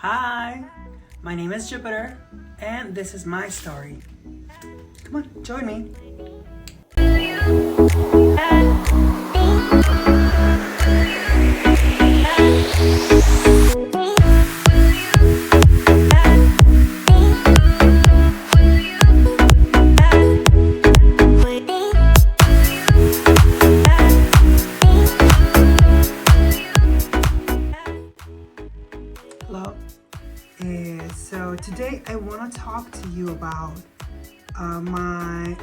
Hi, my name is Jupiter, and this is my story. Come on, join me. Hello. So today I want to talk to you about my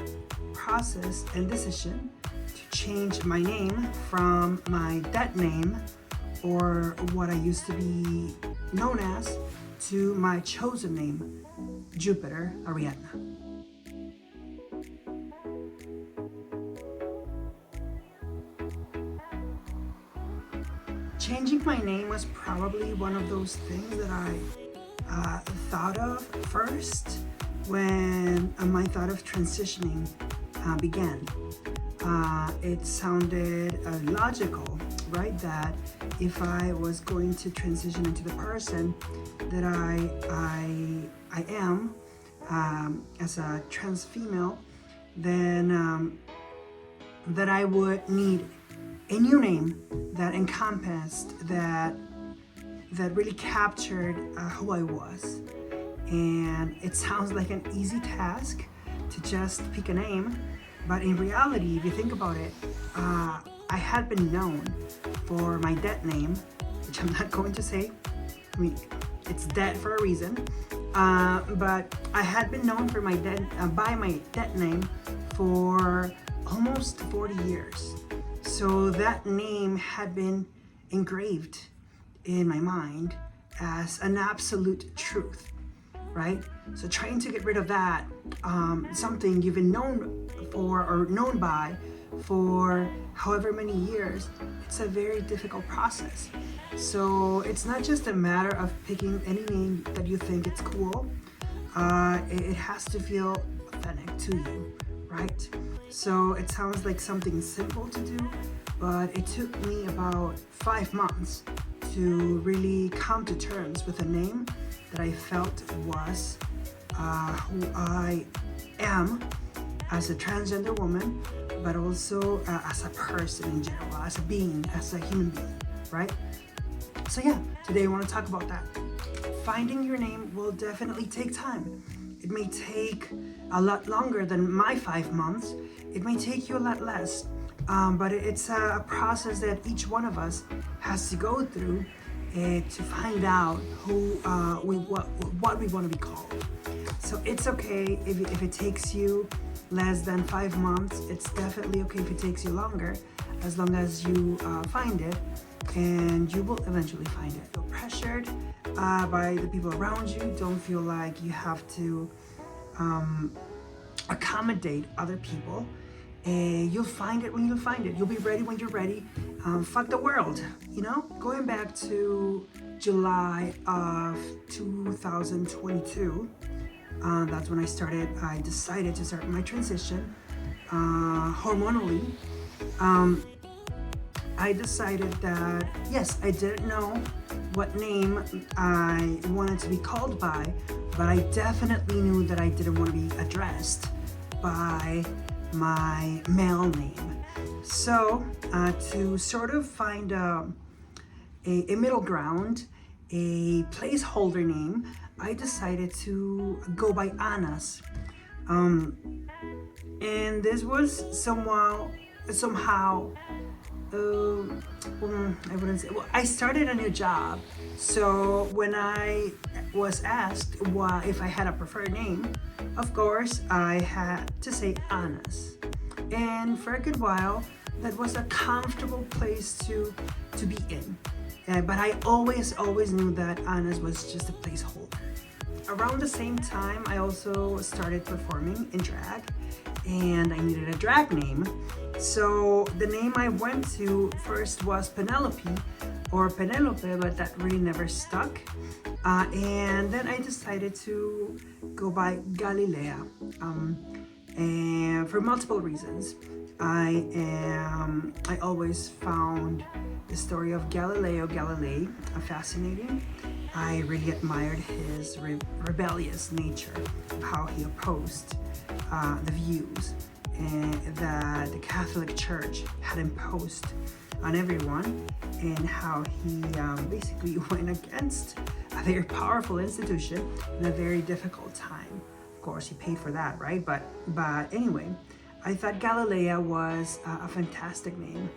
process and decision to change my name from my dead name, or what I used to be known as, to my chosen name, Jupiter Ariadna. Changing my name was probably one of those things that I thought of first when my thought of transitioning began. It sounded logical, right? That if I was going to transition into the person that I am as a trans female, then that I would need a new name that encompassed, that really captured who I was. And it sounds like an easy task to just pick a name, but in reality, if you think about it, I had been known for my dead name, which I'm not going to say. I mean, it's dead for a reason. But I had been known for my by my dead name for almost 40 years. So that name had been engraved in my mind as an absolute truth, right? So trying to get rid of that, something you've been known for or known by for however many years, it's a very difficult process. So it's not just a matter of picking any name that you think it's cool. It has to feel authentic to you, right? So it sounds like something simple to do, but it took me about 5 months to really come to terms with a name that I felt was who I am as a transgender woman, but also as a person in general, as a being, as a human being, right? So yeah, today I want to talk about that. Finding your name will definitely take time. It may take a lot longer than my 5 months. It may take you a lot less, but it's a process that each one of us has to go through to find out what we want to be called. So it's okay if it takes you less than 5 months. It's definitely okay if it takes you longer, as long as you find it, and you will eventually find it. Don't feel pressured by the people around you. Don't feel like you have to accommodate other people. You'll find it when you'll find it. You'll be ready when you're ready. Fuck the world, you know? Going back to July of 2022, that's when I decided to start my transition hormonally. I decided that, yes, I didn't know what name I wanted to be called by, but I definitely knew that I didn't want to be addressed by my male name. So to sort of find a middle ground, a placeholder name, I decided to go by Anas. And this was somehow I wouldn't say, well, I started a new job. So when I was asked if I had a preferred name, of course, I had to say Anas. And for a good while, that was a comfortable place to be in. But I always knew that Anas was just a placeholder. Around the same time, I also started performing in drag, and I needed a drag name. So the name I went to first was Penelope, but that really never stuck. And then I decided to go by Galilea, and for multiple reasons. I always found the story of Galileo Galilei fascinating. I really admired his rebellious nature, how he opposed the views that the Catholic Church had imposed on everyone, and how he basically went against a very powerful institution in a very difficult time. Of course, he paid for that, right? But anyway, I thought Galilea was a fantastic name.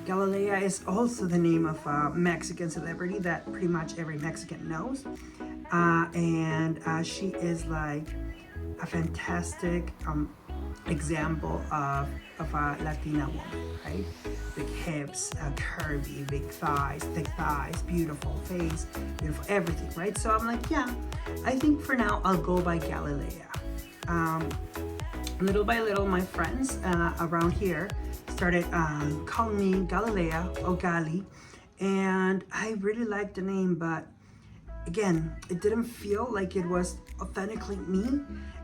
Galilea is also the name of a Mexican celebrity that pretty much every Mexican knows. And she is like a fantastic example of a Latina woman, right? Big hips, curvy, big thighs, thick thighs, beautiful face, beautiful everything, right? So I'm like, yeah, I think for now I'll go by Galilea. Little by little, my friends around here started calling me Galilea or Gali, and I really liked the name, but again, it didn't feel like it was authentically me,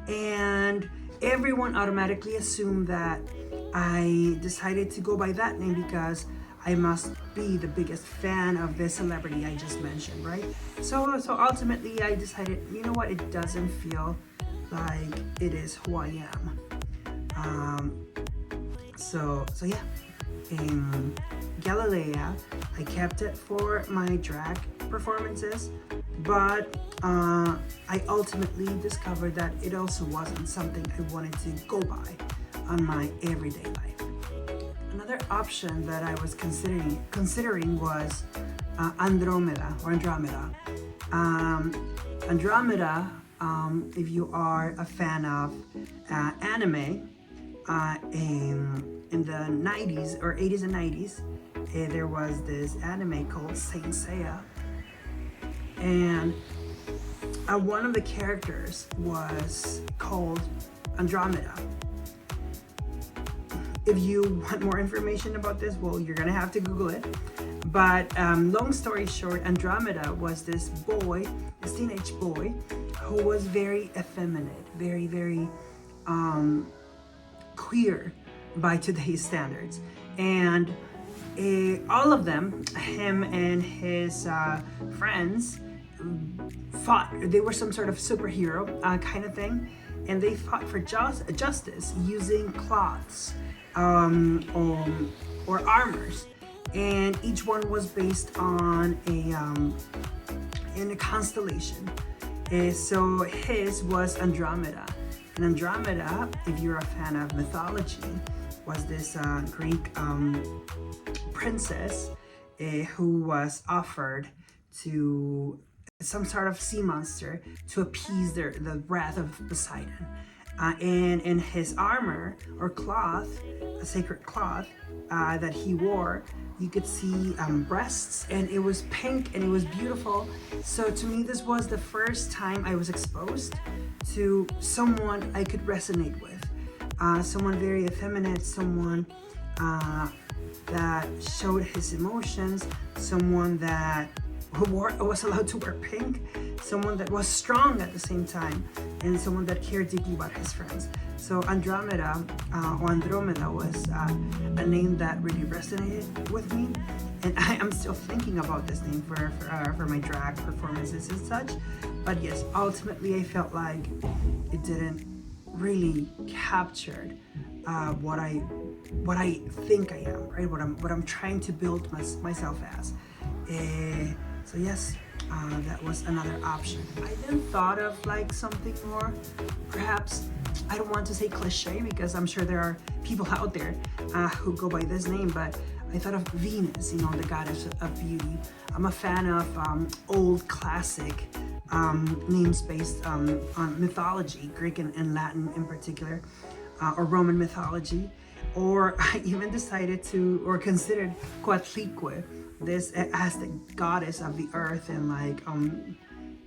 and everyone automatically assumed that I decided to go by that name because I must be the biggest fan of this celebrity I just mentioned, right? So ultimately I decided, you know what, it doesn't feel like it is who I am. So yeah, in Galilea, I kept it for my drag performances, but I ultimately discovered that it also wasn't something I wanted to go by on my everyday life. Another option that I was considering was Andromeda or Andromeda. Andromeda, if you are a fan of anime, in the 90s or 80s and 90s, there was this anime called Saint Seiya, and one of the characters was called Andromeda. If you want more information about this, well, you're gonna have to Google it. But long story short, Andromeda was this boy, this teenage boy, who was very effeminate, very queer by today's standards. And all of them, him and his friends, fought. They were some sort of superhero kind of thing, and they fought for justice using cloths or armors, and each one was based on in a constellation. So his was Andromeda. And Andromeda, if you're a fan of mythology, was this Greek princess who was offered to some sort of sea monster to appease the wrath of Poseidon. And in his armor or cloth, a sacred cloth that he wore, you could see breasts, and it was pink and it was beautiful. So to me, this was the first time I was exposed to someone I could resonate with, someone very effeminate, someone that showed his emotions, someone that was allowed to wear pink, someone that was strong at the same time, and someone that cared deeply about his friends. So Andromeda or Andromeda was a name that really resonated with me, and I am still thinking about this name for my drag performances and such. But yes, ultimately I felt like it didn't really capture what I think I am, right? What I'm trying to build myself as. So yes, that was another option. I then thought of like something more, perhaps, I don't want to say cliche because I'm sure there are people out there who go by this name, but I thought of Venus, the goddess of beauty. I'm a fan of old classic names based on mythology, Greek and Latin in particular, or Roman mythology. Or I even decided to, or considered Coatlicue, this as the goddess of the earth, and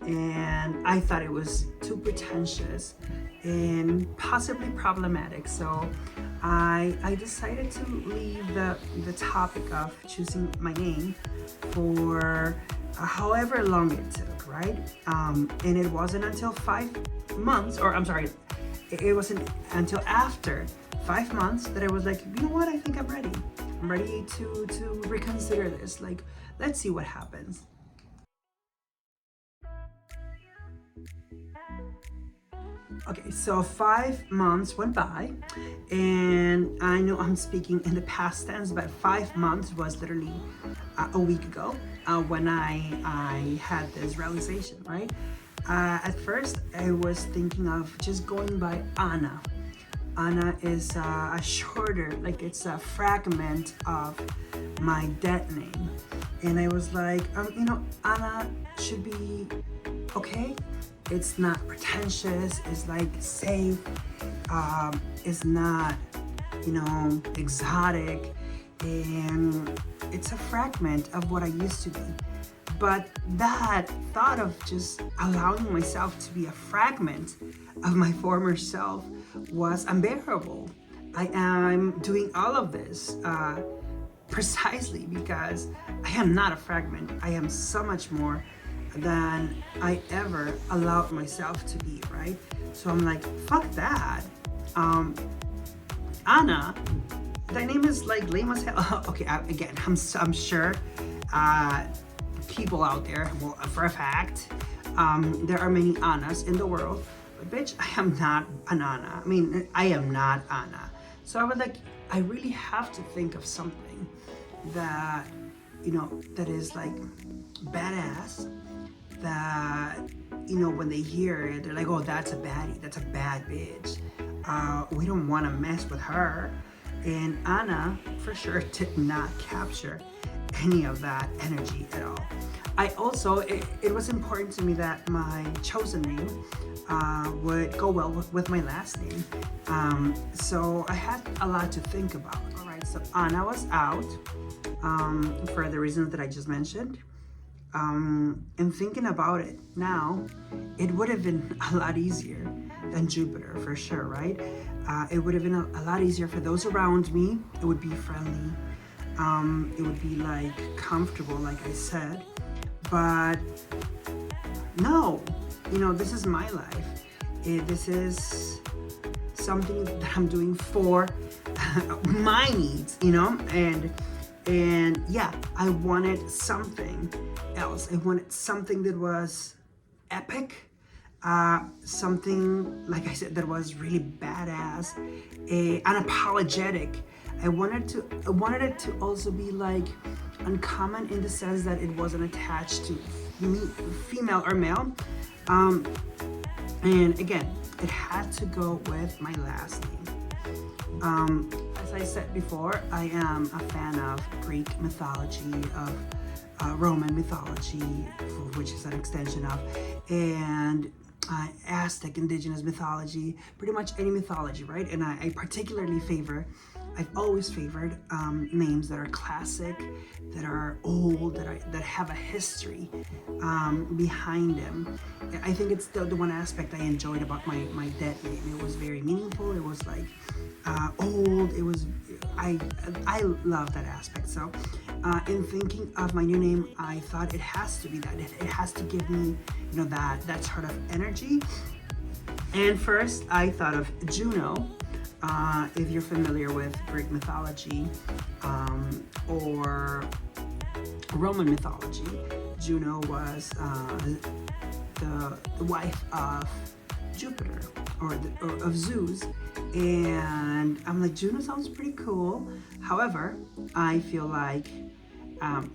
and I thought it was too pretentious and possibly problematic. So I decided to leave the topic of choosing my name for however long it took, right? And it wasn't until 5 months, or I'm sorry, it wasn't until after 5 months that I was like, you know what, I think I'm ready. I'm ready to reconsider this. Like, let's see what happens. Okay, so 5 months went by, and I know I'm speaking in the past tense, but 5 months was literally a week ago when I had this realization, right? At first, I was thinking of just going by Anna. Anna is a shorter, like it's a fragment of my dead name. And I was like, Anna should be okay. It's not pretentious, it's like safe, it's not, exotic, and it's a fragment of what I used to be. But that thought of just allowing myself to be a fragment of my former self was unbearable. I am doing all of this precisely because I am not a fragment. I am so much more than I ever allowed myself to be, right? So I'm like, fuck that. Anna, that name is like lame as hell. Okay, again, I'm sure people out there, well, for a fact, there are many Annas in the world, but bitch, I am not an Anna. I mean, I am not Anna. So I was like, I really have to think of something that, that is like badass, that, when they hear it, they're like, oh, that's a baddie, that's a bad bitch. We don't want to mess with her. And Anna, for sure, did not capture any of that energy at all. I also, it was important to me that my chosen name would go well with my last name. So I had a lot to think about. All right, so Anna was out for the reasons that I just mentioned. And thinking about it now, it would have been a lot easier than Jupiter, for sure, right? It would have been a lot easier for those around me. It would be friendly. It would be like comfortable, like I said. But no, this is my life. This is something that I'm doing for my needs, and yeah, I wanted something else. I wanted something that was epic, something, like I said, that was really badass, unapologetic. I wanted it to also be like uncommon in the sense that it wasn't attached to female or male. And again, it had to go with my last name. As I said before, I am a fan of Greek mythology, of Roman mythology, which is an extension of, and Aztec indigenous mythology, pretty much any mythology, right? And I particularly I've always favored names that are classic, that are old, that have a history behind them. I think it's the one aspect I enjoyed about my dead name. It was very meaningful. It was like old. It was I love that aspect. So in thinking of my new name, I thought it has to be that. It has to give me that sort of energy. And first, I thought of Juno. If you're familiar with Greek mythology or Roman mythology, Juno was the wife of Jupiter or of Zeus, and I'm like, Juno sounds pretty cool. However, I feel like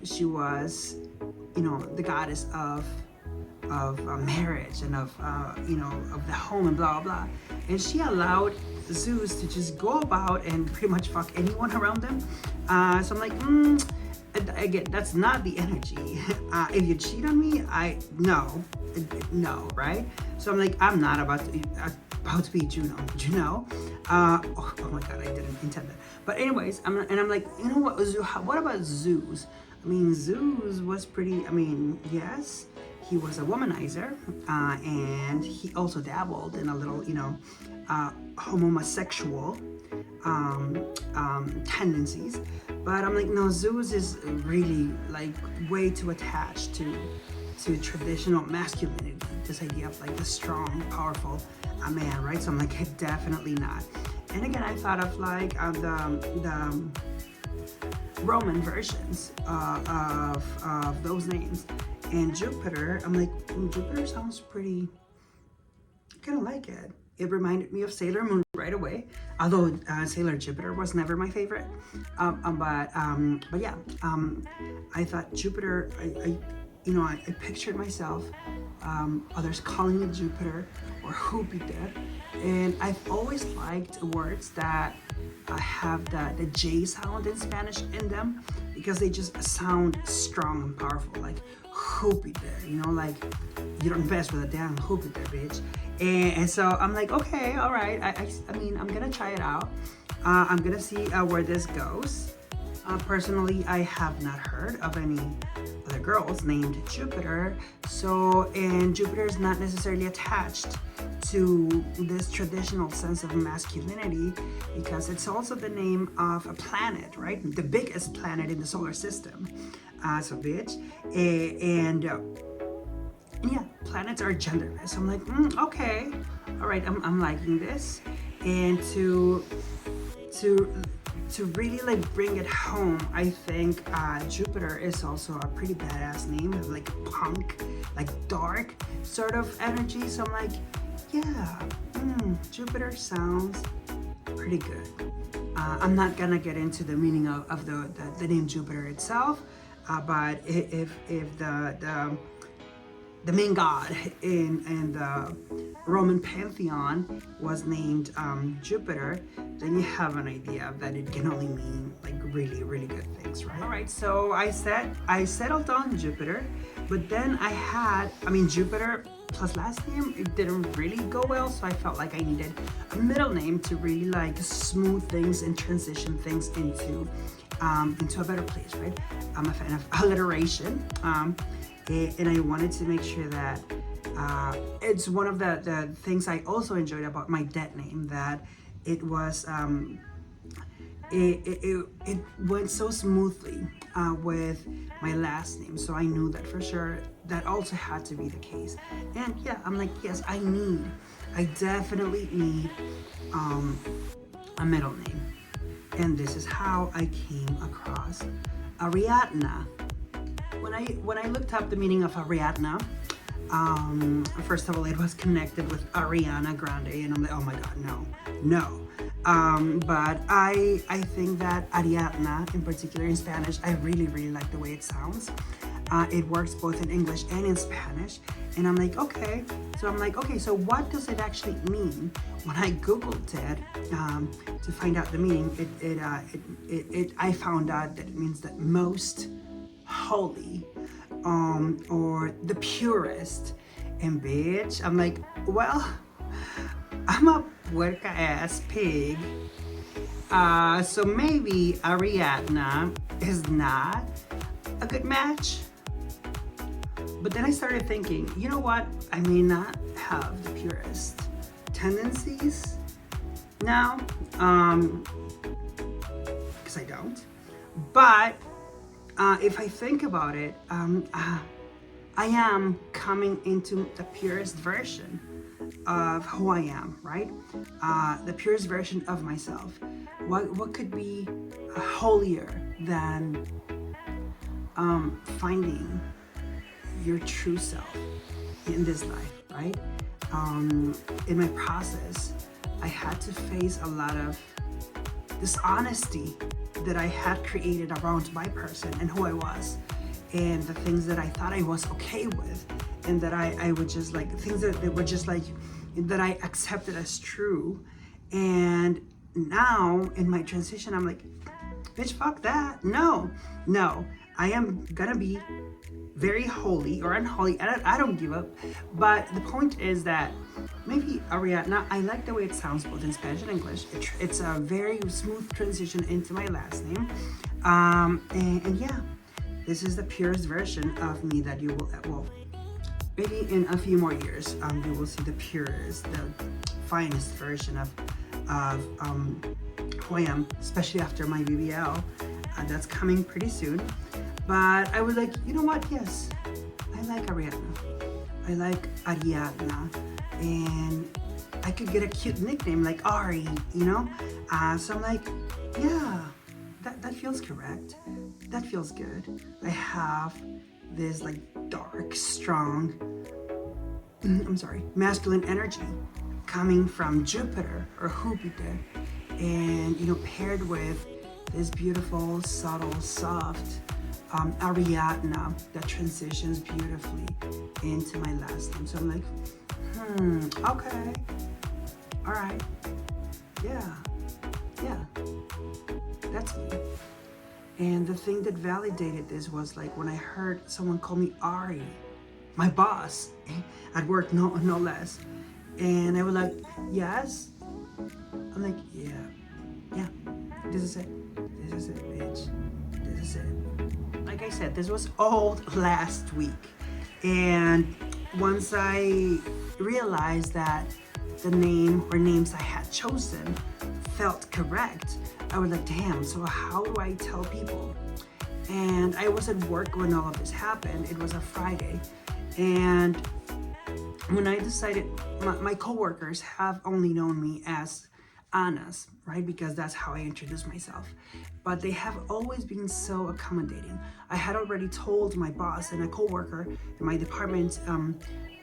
she was, the goddess of marriage and of the home and blah blah blah, and she allowed Zeus to just go about and pretty much fuck anyone around them. So I'm like, again, that's not the energy. If you cheat on me, no, right? So I'm like, I'm not about to be Juno. Oh my god, I didn't intend that. But anyways, I'm like, what about Zeus? I mean, Zeus was pretty. I mean, yes, he was a womanizer, and he also dabbled in a little, homosexual tendencies. But I'm like, no, Zeus is really like way too attached to traditional masculinity. This idea of like the strong, powerful man, right? So I'm like, definitely not. And again, I thought of like the Roman versions of those names. And Jupiter, I'm like, Jupiter sounds pretty kind of like it. It reminded me of Sailor Moon right away, although Sailor Jupiter was never my favorite. But yeah, I thought Jupiter. I pictured myself, others calling it Jupiter or Jupiter, and I've always liked words that have the J sound in Spanish in them because they just sound strong and powerful, like Jupiter, like you don't mess with a damn Jupiter, bitch. And so I'm like, okay, all right. I mean, I'm gonna try it out. I'm gonna see where this goes. Personally, I have not heard of any other girls named Jupiter. And Jupiter is not necessarily attached to this traditional sense of masculinity because it's also the name of a planet, right? The biggest planet in the solar system. So bitch. And yeah, planets are genderless. I'm like, okay, all right, I'm liking this. And to really like bring it home, I think Jupiter is also a pretty badass name, like punk, like dark sort of energy. So I'm like, yeah, Jupiter sounds pretty good. I'm not gonna get into the meaning of the name Jupiter itself, but if the main god in the Roman pantheon was named Jupiter, then you have an idea that it can only mean like really, really good things, right? All right, so I settled on Jupiter, but then Jupiter plus last name, it didn't really go well, so I felt like I needed a middle name to really like smooth things and transition things into a better place, right? I'm a fan of alliteration. And I wanted to make sure that it's one of the things I also enjoyed about my dead name, that it was it went so smoothly with my last name, so I knew that for sure that also had to be the case. And yeah, I'm like, yes, I definitely need a middle name, and this is how I came across Ariadna. When I looked up the meaning of Ariadna, first of all, it was connected with Ariana Grande, and I'm like, oh my god, no. But I think that Ariadna, in particular in Spanish, I really, really like the way it sounds. It works both in English and in Spanish, and I'm like, okay. So what does it actually mean? When I Googled it to find out the meaning, I found out that it means the most holy, or the purest. And bitch, I'm like, well, I'm a puerca ass pig, so maybe Ariadna is not a good match. But then I started thinking, you know what, I may not have the purest tendencies now, because I don't, but if I think about it, I am coming into the purest version of who I am, right? The purest version of myself. What could be holier than finding your true self in this life, right? In my process, I had to face a lot of dishonesty that I had created around my person and who I was, and the things that I thought I was okay with, and that I would just like, things that were just like, that I accepted as true. And now in my transition, I'm like, bitch, fuck that. No, I am gonna be very holy or unholy. I don't give up. But the point is that maybe Ariadna, I like the way it sounds both in Spanish and English. It's a very smooth transition into my last name. And yeah, this is the purest version of me that you will, well, maybe in a few more years, you will see the purest, the finest version of who I am, especially after my BBL. That's coming pretty soon. But I was like, you know what? Yes, I like Ariadna. I like Ariadna. And I could get a cute nickname like Ari, you know? So I'm like, yeah, that feels correct. That feels good. I have this like dark, strong I'm sorry, masculine energy coming from Jupiter or Jupiter, and paired with this beautiful, subtle, soft Ariadna that transitions beautifully into my last name. So I'm like, okay, all right, yeah, that's me. And the thing that validated this was like when I heard someone call me Ari, my boss at work, no less. And I was like, yes. I'm like, yeah, this is it, bitch, this is it. Like I said, this was all last week. And once I realized that the name or names I had chosen felt correct, I was like, damn, so how do I tell people? And I was at work when all of this happened. It was a Friday. And when I decided, my coworkers have only known me as Anas, right? Because that's how I introduce myself. But they have always been so accommodating. I had already told my boss and a coworker in my department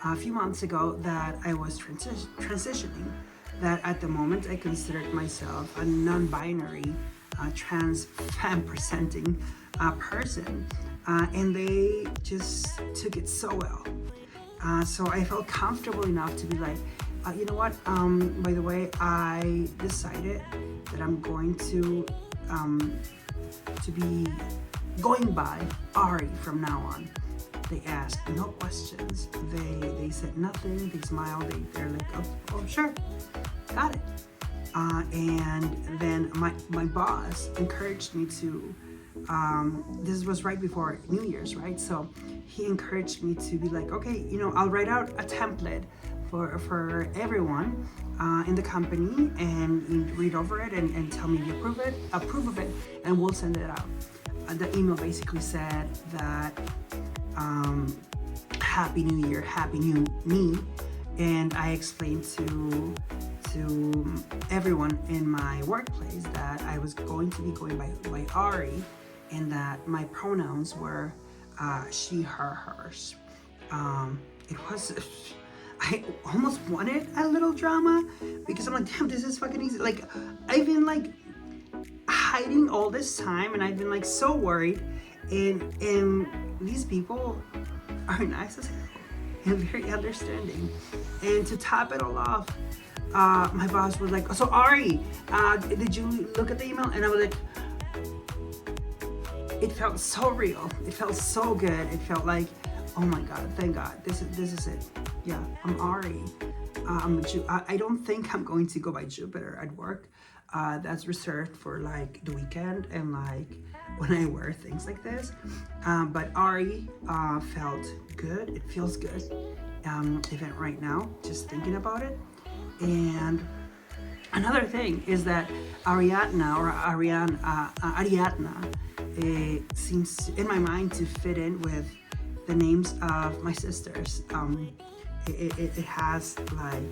a few months ago that I was transitioning, that at the moment I considered myself a non-binary, trans femme presenting person. And they just took it so well. So I felt comfortable enough to be like, you know what, by the way, I decided that I'm going to be going by Ari from now on. They asked no questions. They said nothing. They smiled. They're like, oh, sure, got it. And then my boss encouraged me to, this was right before New Year's, right? So he encouraged me to be like, okay, I'll write out a template for everyone in the company, and you read over it and tell me you approve of it, and we'll send it out. The email basically said that Happy New Year, Happy New Me, and I explained to everyone in my workplace that I was going to be going by Ari, and that my pronouns were she, her, hers. It was, I almost wanted a little drama because I'm like, damn, this is fucking easy. Like, I've been like hiding all this time, and I've been like so worried, and these people are nice as hell and very understanding. And to top it all off, my boss was like, so Ari, did you look at the email? And I was like, it felt so real. It felt so good. It felt like, oh my God, thank God, this is it. Yeah, I'm Ari. I don't think I'm going to go by Jupiter at work. That's reserved for like the weekend and like when I wear things like this. But Ari felt good. It feels good. Even right now, just thinking about it. And another thing is that Ariadna or Ariadna seems in my mind to fit in with the names of my sisters. It has like,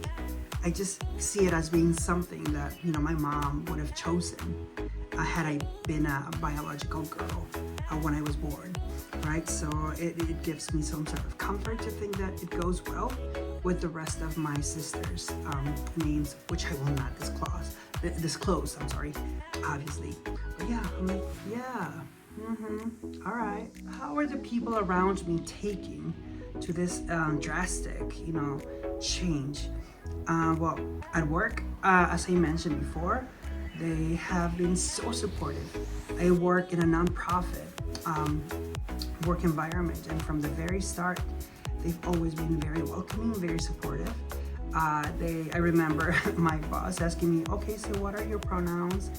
I just see it as being something that my mom would have chosen had I been a biological girl when I was born, right? So it gives me some sort of comfort to think that it goes well with the rest of my sisters' names, which I will not disclose, I'm sorry, obviously. But yeah, I'm like, yeah, all right. How are the people around me taking to this drastic, change? Well, at work, as I mentioned before, they have been so supportive. I work in a nonprofit work environment, and from the very start, they've always been very welcoming, very supportive. I remember my boss asking me, okay, so what are your pronouns?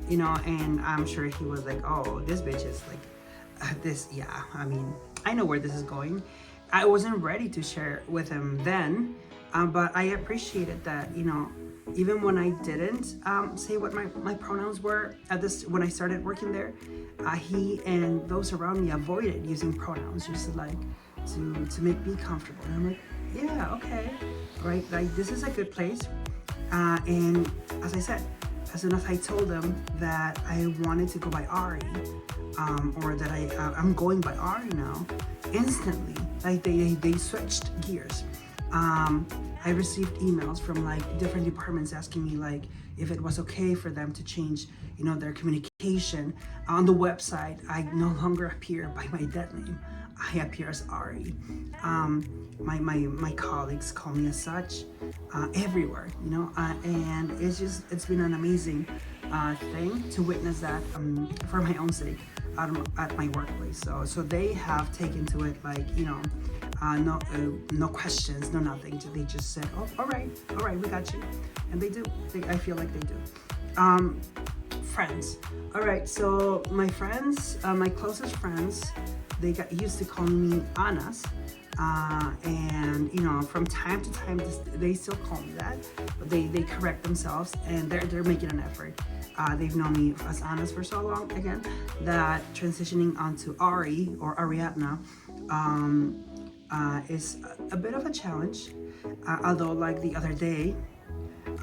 And I'm sure he was like, oh, this bitch is like this. Yeah, I mean, I know where this is going. I wasn't ready to share with him then, but I appreciated that, even when I didn't say what my pronouns were when I started working there, he and those around me avoided using pronouns just to make me comfortable. And I'm like, yeah, okay, right? Like, this is a good place. And as I said, as soon as I told them that I wanted to go by Ari, or that I'm going by Ari now, instantly, like they switched gears. I received emails from like different departments asking me like if it was okay for them to change, their communication on the website. I no longer appear by my dead name. I appear as Ari. My colleagues call me as such everywhere, and it's been an amazing thing to witness that for my own sake at my workplace. So they have taken to it like, no questions, no nothing. They just said, oh, all right, we got you. And they do. I feel like they do. Friends. All right, so my friends, my closest friends, they got used to calling me Anas. And from time to time they still call me that, but they correct themselves, and they're making an effort. They've known me as Anas for so long again that transitioning onto Ari or Ariadna is a bit of a challenge. Although like the other day,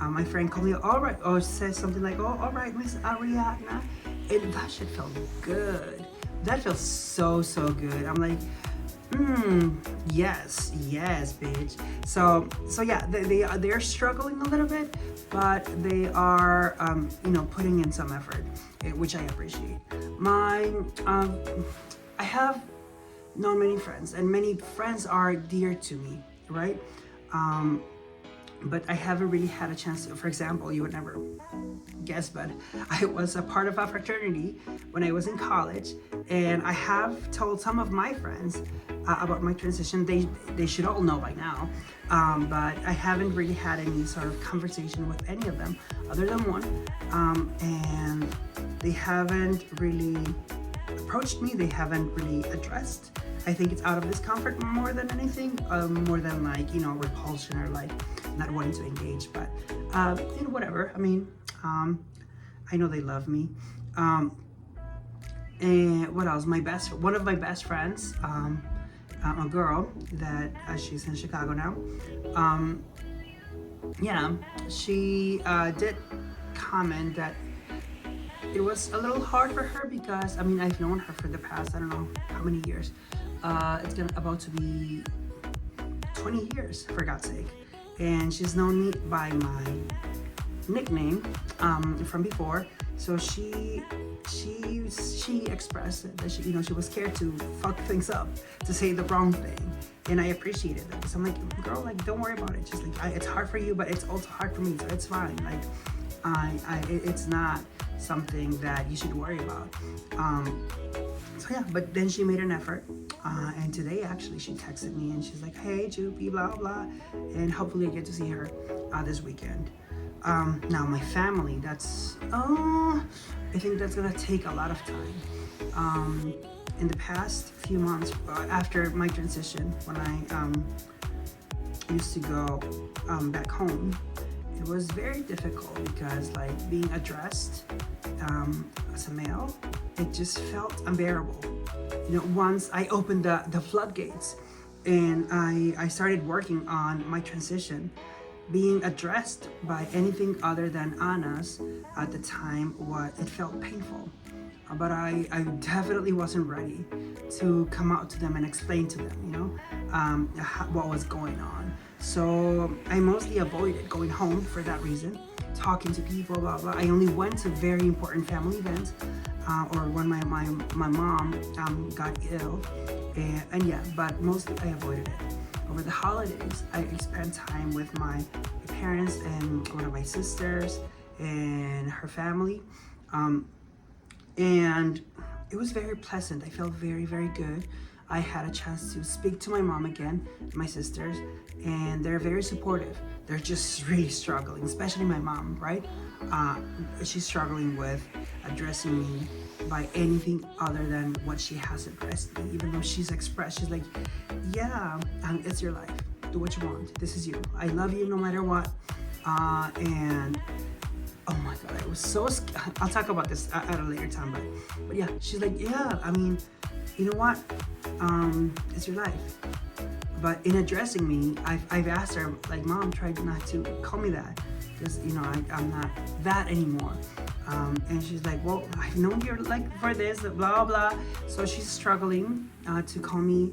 my friend called me all right, or said something like, oh, all right, Miss Ariadna, and that shit felt good. That feels so good. I'm like, yes, bitch. So yeah, they're struggling a little bit, but they are, putting in some effort, which I appreciate. I have known many friends, and many friends are dear to me, right? But I haven't really had a chance to, for example, you would never guess, but I was a part of a fraternity when I was in college, and I have told some of my friends about my transition. They should all know by now, but I haven't really had any sort of conversation with any of them other than one, and they haven't really approached me. They haven't really addressed. I think it's out of discomfort more than anything, more than like, repulsion or like not wanting to engage, but whatever. I mean, I know they love me. And what else? One of my best friends, a girl that she's in Chicago now. She did comment that it was a little hard for her because, I've known her for the past, I don't know how many years. It's about to be 20 years, for God's sake. And she's known me by my nickname from before. So she expressed that she was scared to fuck things up, to say the wrong thing, and I appreciated that. So I'm like, girl, like, don't worry about it. Just like, it's hard for you, but it's also hard for me, so it's fine. Like, it's not something that you should worry about. So yeah, but then she made an effort, and today actually she texted me and she's like, hey Joopy, blah blah, and hopefully I get to see her this weekend. Now my family, I think that's gonna take a lot of time. In the past few months after my transition, when I used to go back home, it was very difficult because like being addressed as a male, it just felt unbearable. Once I opened the floodgates and I started working on my transition, being addressed by anything other than Anas at the time, it felt painful. But I definitely wasn't ready to come out to them and explain to them, what was going on. So I mostly avoided going home for that reason, talking to people, blah blah. I only went to very important family events, or when my mom got ill, and yeah, but mostly I avoided it. Over the holidays, I spent time with my parents and one of my sisters and her family, and it was very pleasant. I felt very, very good. I had a chance to speak to my mom again, my sisters, and they're very supportive. They're just really struggling, especially my mom, right? She's struggling with addressing me by anything other than what she has addressed me, even though she's expressed, she's like, yeah, it's your life. Do what you want. This is you. I love you no matter what. And oh my God, I was so scared. I'll talk about this at a later time, but yeah, she's like, yeah, you know what? It's your life. But in addressing me, I've asked her, like, Mom, try not to call me that, because I'm not that anymore. And she's like, well, I've known you like for this, blah blah. So she's struggling to call me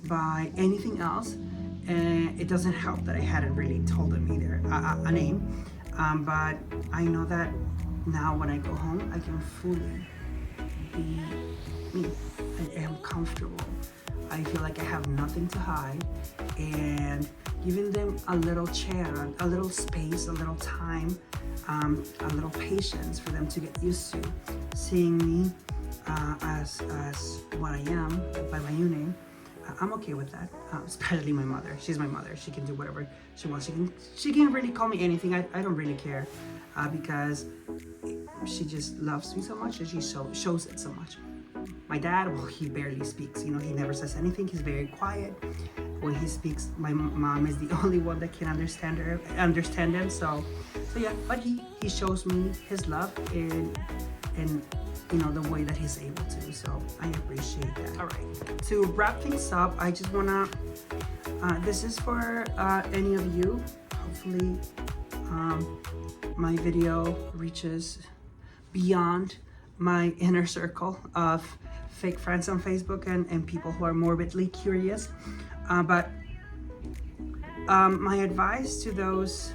by anything else, And it doesn't help that I hadn't really told them either a name, but I know that now when I go home, I can fully be me. I am comfortable. I feel like I have nothing to hide, and giving them a little chance, a little space, a little time, a little patience for them to get used to seeing me as what I am by my new name. I'm okay with that, especially my mother. She's my mother. She can do whatever she wants. She can really call me anything. I don't really care, because she just loves me so much, and she shows it so much. My dad, well, he barely speaks. You know, he never says anything. He's very quiet. When he speaks, my mom is the only one that can understand him. So yeah. But he shows me his love in you know, the way that he's able to. So I appreciate that. All right. To wrap things up, I just wanna. This is for any of you. Hopefully, my video reaches beyond my inner circle of fake friends on Facebook and people who are morbidly curious. But my advice to those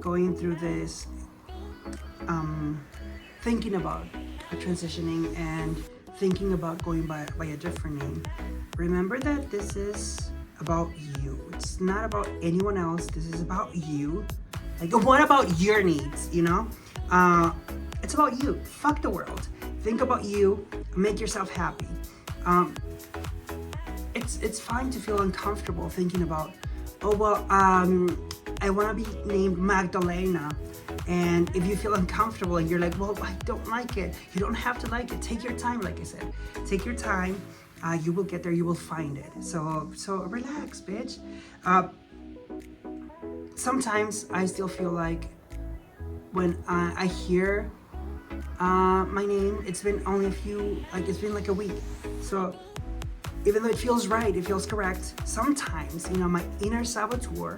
going through this, thinking about transitioning and thinking about going by a different name, remember that this is about you. It's not about anyone else. This is about you. Like, what about your needs, you know? It's about you. Fuck the world. Think about you. Make yourself happy. It's fine to feel uncomfortable thinking about, oh, well, I want to be named Magdalena. And if you feel uncomfortable and you're like, well, I don't like it. You don't have to like it. Take your time, like I said. Take your time. You will get there. You will find it. So relax, bitch. Sometimes I still feel like when I hear my name, it's been only it's been like a week. So even though it feels right, it feels correct, sometimes, you know, my inner saboteur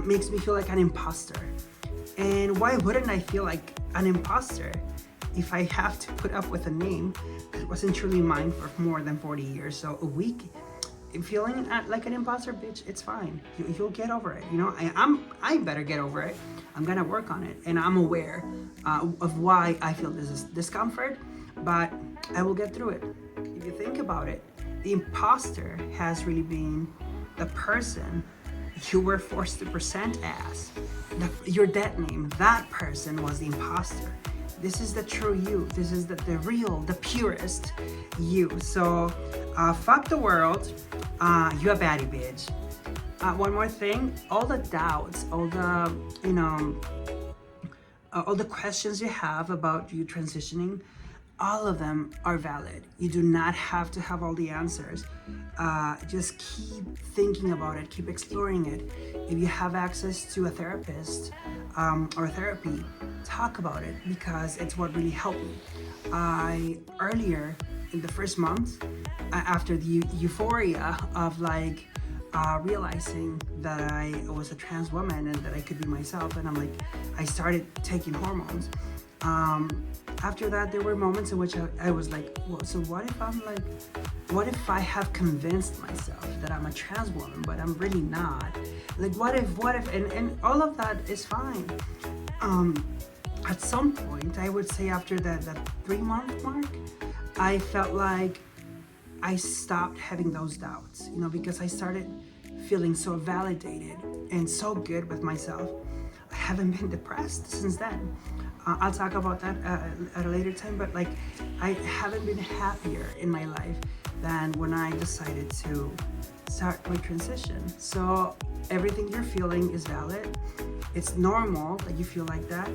makes me feel like an imposter. And why wouldn't I feel like an imposter if I have to put up with a name that wasn't truly mine for more than 40 years? So a week, feeling like an imposter, bitch, it's fine. You'll get over it. You know, I better get over it. I'm gonna work on it, and I'm aware of why I feel this discomfort, but I will get through it. If you think about it, the imposter has really been the person you were forced to present as. Your dead name, that person was the imposter. This is the true you. This is the real, the purest you. So fuck the world. You a baddie, bitch. One more thing, all the doubts, all the, you know, all the questions you have about you transitioning, all of them are valid. You do not have to have all the answers. Just keep thinking about it, keep exploring it. If you have access to a therapist or therapy, talk about it, because it's what really helped me. Earlier in the first month, after the euphoria of like realizing that I was a trans woman and that I could be myself, and I started taking hormones. After that, there were moments in which I was like, well, so what if I have convinced myself that I'm a trans woman, but I'm really not? Like, what if, and all of that is fine. At some point, I would say after that 3-month mark, I felt like I stopped having those doubts, you know, because I started feeling so validated and so good with myself. I haven't been depressed since then. I'll talk about that at a later time, but like, I haven't been happier in my life than when I decided to start my transition. So everything you're feeling is valid. It's normal that you feel like that.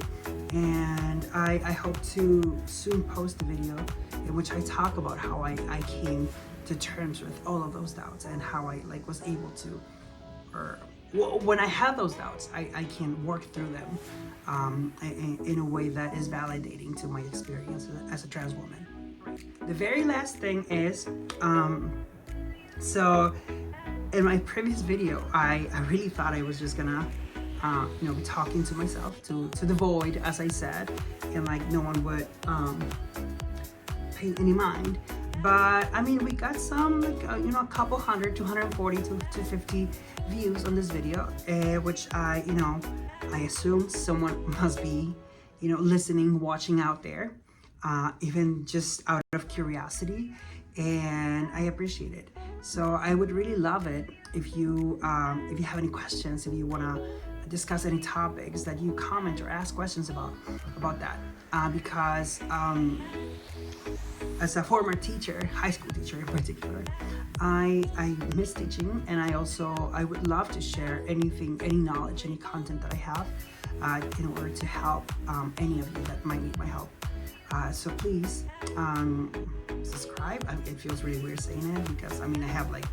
And I hope to soon post a video in which I talk about how I came to terms with all of those doubts and how I was able to, or when I have those doubts, I can work through them in a way that is validating to my experience as a trans woman. The very last thing is, so in my previous video, I really thought I was just gonna be talking to myself, to the void, as I said, and like no one would pay any mind. But I mean, we got some, like, a couple hundred, 240 to 250 views on this video, which I assume someone must be, listening, watching out there, even just out of curiosity, and I appreciate it. So I would really love it if you have any questions, if you wanna discuss any topics, that you comment or ask questions about that, because as a former teacher, high school teacher in particular, I miss teaching, and I would love to share anything, any knowledge, any content that I have, in order to help any of you that might need my help. So please subscribe. It feels really weird saying it, because I have like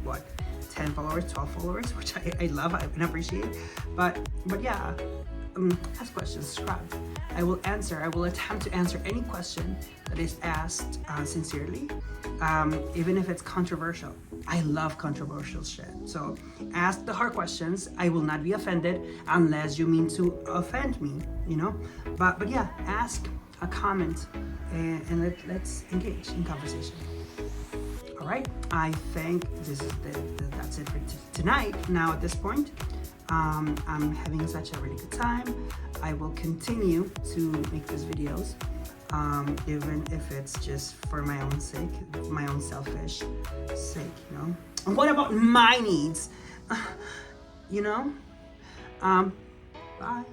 10 followers, 12 followers, which I love and appreciate. But yeah, ask questions, subscribe. I will attempt to answer any question that is asked sincerely, even if it's controversial. I love controversial shit. So ask the hard questions. I will not be offended unless you mean to offend me, But yeah, ask a comment, and let's engage in conversation. All right, I think that's it for tonight. Now at this point, I'm having such a really good time. I will continue to make these videos, even if it's just for my own sake, my own selfish sake, And what about my needs? Bye.